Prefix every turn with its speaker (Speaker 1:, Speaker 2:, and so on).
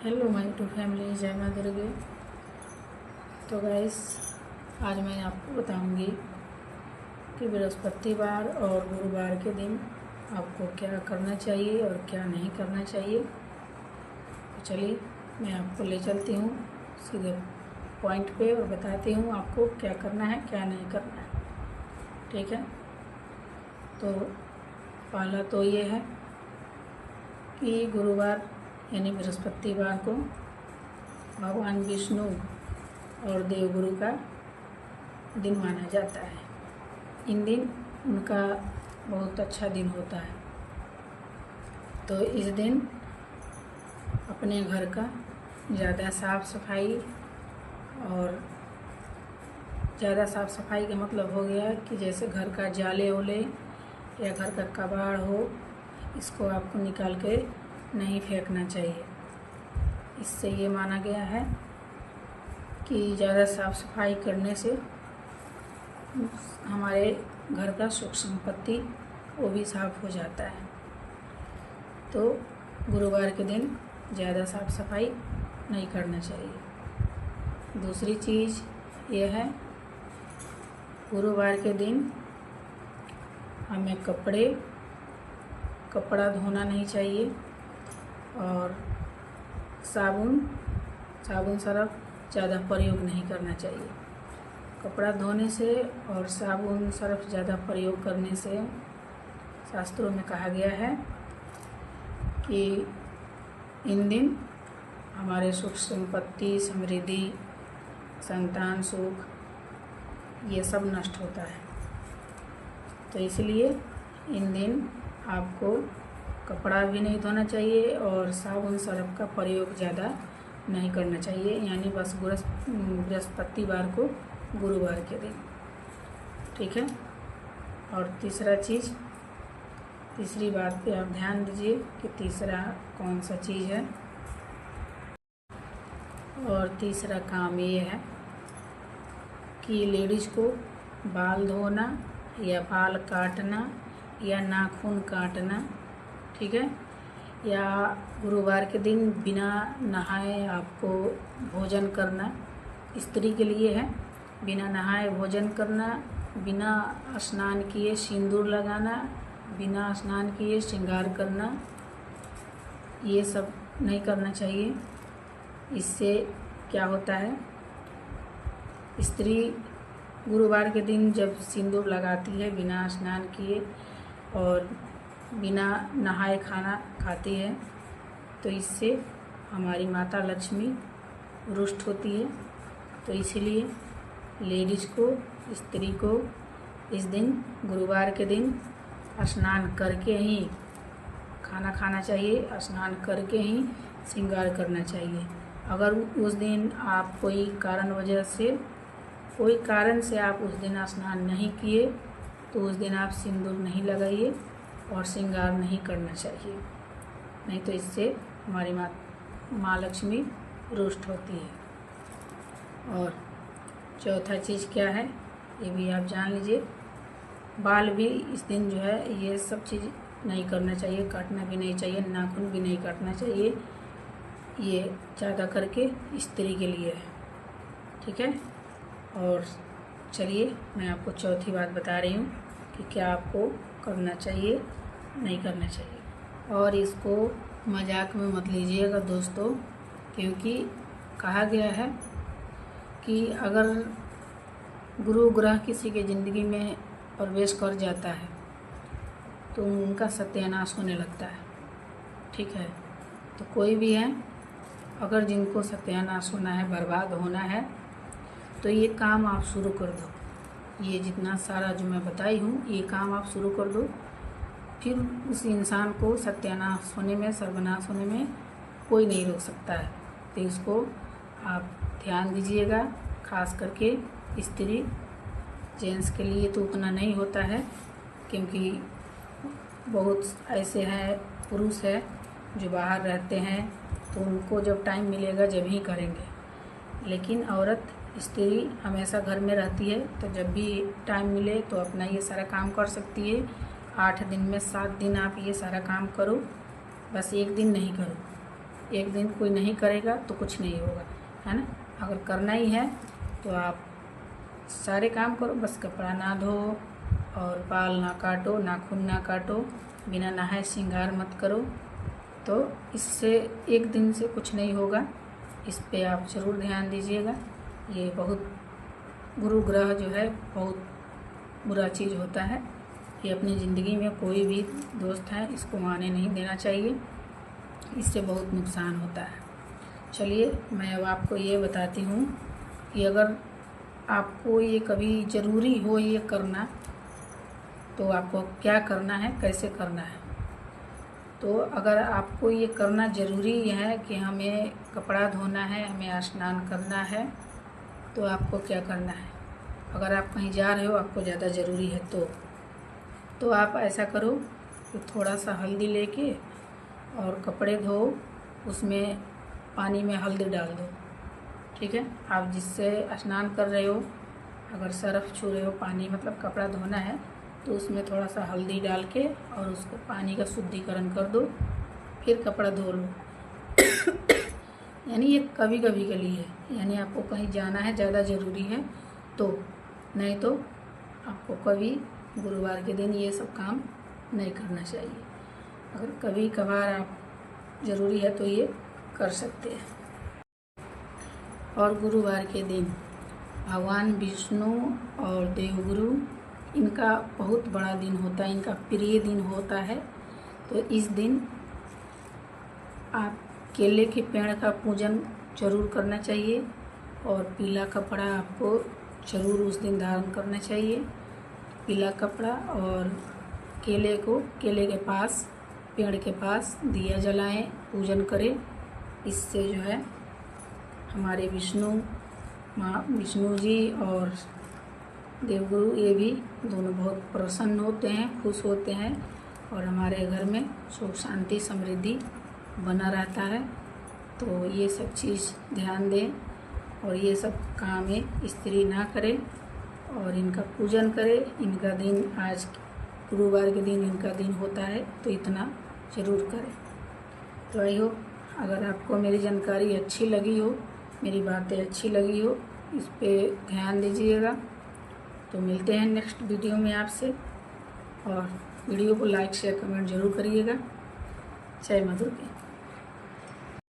Speaker 1: Hello my to family, जय माँ दुर्गे। तो गाइस, आज मैं आपको बताऊंगी कि बृहस्पतिवार और गुरुवार के दिन आपको क्या करना चाहिए और क्या नहीं करना चाहिए। तो चलिए मैं आपको ले चलती हूँ सीधे पॉइंट पे और बताती हूँ आपको क्या करना है क्या नहीं करना है। ठीक है, तो पहला तो ये है कि गुरुवार यानी बृहस्पतिवार को भगवान विष्णु और देवगुरु का दिन माना जाता है। इन दिन उनका बहुत अच्छा दिन होता है। तो इस दिन अपने घर का ज़्यादा साफ़ सफाई, और ज़्यादा साफ़ सफाई का मतलब हो गया कि जैसे घर का जाले ओले या घर का कबाड़ हो, इसको आपको निकाल के नहीं फेंकना चाहिए। इससे ये माना गया है कि ज़्यादा साफ़ सफाई करने से हमारे घर का सुख संपत्ति वो भी साफ़ हो जाता है। तो गुरुवार के दिन ज़्यादा साफ़ सफाई नहीं करना चाहिए। दूसरी चीज़ ये है, गुरुवार के दिन हमें कपड़ा धोना नहीं चाहिए, और साबुन सरफ ज़्यादा प्रयोग नहीं करना चाहिए। कपड़ा धोने से और साबुन सरफ ज़्यादा प्रयोग करने से शास्त्रों में कहा गया है कि इन दिन हमारे सुख संपत्ति, समृद्धि, संतान सुख, ये सब नष्ट होता है। तो इसलिए इन दिन आपको कपड़ा भी नहीं धोना चाहिए और साबुन सरफ का प्रयोग ज़्यादा नहीं करना चाहिए, यानी बस बृहस्पतिवार को गुरुवार के दिन। ठीक है। और तीसरी बात पे आप ध्यान दीजिए कि तीसरा कौन सा चीज़ है। और तीसरा काम ये है कि लेडीज़ को बाल धोना या बाल काटना या नाखून काटना, ठीक है, या गुरुवार के दिन बिना नहाए आपको भोजन करना, स्त्री के लिए है। बिना नहाए भोजन करना, बिना स्नान किए सिंदूर लगाना, बिना स्नान किए श्रृंगार करना, ये सब नहीं करना चाहिए। इससे क्या होता है, स्त्री गुरुवार के दिन जब सिंदूर लगाती है बिना स्नान किए और बिना नहाए खाना खाती है, तो इससे हमारी माता लक्ष्मी रुष्ट होती है। तो इसीलिए लेडीज़ को, स्त्री को इस दिन, गुरुवार के दिन स्नान करके ही खाना खाना चाहिए, स्नान करके ही श्रृंगार करना चाहिए। अगर उस दिन आप कोई कारण से आप उस दिन स्नान नहीं किए, तो उस दिन आप सिंदूर नहीं लगाइए और श्रृंगार नहीं करना चाहिए, नहीं तो इससे हमारी माँ लक्ष्मी रुष्ट होती है। और चौथा चीज़ क्या है, ये भी आप जान लीजिए। बाल भी इस दिन जो है ये सब चीज़ नहीं करना चाहिए, काटना भी नहीं चाहिए, नाखून भी नहीं काटना चाहिए। ये ज़्यादा करके स्त्री के लिए है। ठीक है। और चलिए मैं आपको चौथी बात बता रही हूँ कि क्या आपको करना चाहिए, नहीं करना चाहिए। और इसको मजाक में मत लीजिएगा दोस्तों, क्योंकि कहा गया है कि अगर गुरु ग्रह किसी के ज़िंदगी में प्रवेश कर जाता है तो उनका सत्यानाश होने लगता है। ठीक है। तो कोई भी है, अगर जिनको सत्यानाश होना है, बर्बाद होना है, तो ये काम आप शुरू कर दो। ये जितना सारा जो मैं बताई हूँ, ये काम आप शुरू कर दो, फिर उस इंसान को सत्यानाश होने में, सर्वनाश होने में कोई नहीं रोक सकता है। तो इसको आप ध्यान दीजिएगा। खास करके स्त्री, जेंट्स के लिए तो उतना नहीं होता है, क्योंकि बहुत ऐसे हैं पुरुष है जो बाहर रहते हैं, तो उनको जब टाइम मिलेगा जब ही करेंगे। लेकिन औरत, स्त्री हमेशा घर में रहती है, तो जब भी टाइम मिले तो अपना ये सारा काम कर सकती है। 8 दिन में 7 दिन आप ये सारा काम करो, बस एक दिन नहीं करो। एक दिन कोई नहीं करेगा तो कुछ नहीं होगा, है ना। अगर करना ही है तो आप सारे काम करो, बस कपड़ा ना धो और बाल ना काटो, नाखून ना काटो, बिना नहाए श्रृंगार मत करो, तो इससे एक दिन से कुछ नहीं होगा। इस पे आप ज़रूर ध्यान दीजिएगा। ये बहुत गुरु ग्रह जो है बहुत बुरा चीज़ होता है। ये अपनी ज़िंदगी में कोई भी दोस्त है इसको आने नहीं देना चाहिए, इससे बहुत नुकसान होता है। चलिए मैं अब आपको ये बताती हूँ कि अगर आपको ये कभी ज़रूरी हो ये करना तो आपको क्या करना है, कैसे करना है। तो अगर आपको ये करना ज़रूरी है कि हमें कपड़ा धोना है, हमें स्नान करना है, तो आपको क्या करना है। अगर आप कहीं जा रहे हो, आपको ज़्यादा ज़रूरी है तो आप ऐसा करो कि थोड़ा सा हल्दी लेके और कपड़े धो, उसमें पानी में हल्दी डाल दो, ठीक है। आप जिससे स्नान कर रहे हो, अगर सरफ छू रहे हो, पानी मतलब कपड़ा धोना है, तो उसमें थोड़ा सा हल्दी डाल के और उसको पानी का शुद्धिकरण कर दो, फिर कपड़ा धो लो। यानी ये कभी कभी के लिए है, यानी आपको कहीं जाना है, ज़्यादा ज़रूरी है तो, नहीं तो आपको कभी गुरुवार के दिन ये सब काम नहीं करना चाहिए। अगर कभी कभार आप ज़रूरी है तो ये कर सकते हैं। और गुरुवार के दिन भगवान विष्णु और देवगुरु, इनका बहुत बड़ा दिन होता है, इनका प्रिय दिन होता है। तो इस दिन आप केले के पेड़ का पूजन जरूर करना चाहिए और पीला कपड़ा आपको ज़रूर उस दिन धारण करना चाहिए। पीला कपड़ा और केले के पास, पेड़ के पास दिया जलाएं, पूजन करें। इससे जो है हमारे विष्णु जी और देवगुरु ये भी दोनों बहुत प्रसन्न होते हैं, खुश होते हैं और हमारे घर में सुख शांति समृद्धि बना रहता है। तो ये सब चीज़ ध्यान दें और ये सब काम स्त्री ना करे और इनका पूजन करे। इनका दिन, आज गुरुवार के दिन इनका दिन होता है, तो इतना ज़रूर करें। तो आई होप अगर आपको मेरी जानकारी अच्छी लगी हो, मेरी बातें अच्छी लगी हो, इस पे ध्यान दीजिएगा। तो मिलते हैं नेक्स्ट वीडियो में आपसे, और वीडियो को लाइक शेयर कमेंट ज़रूर करिएगा। जय माता दी।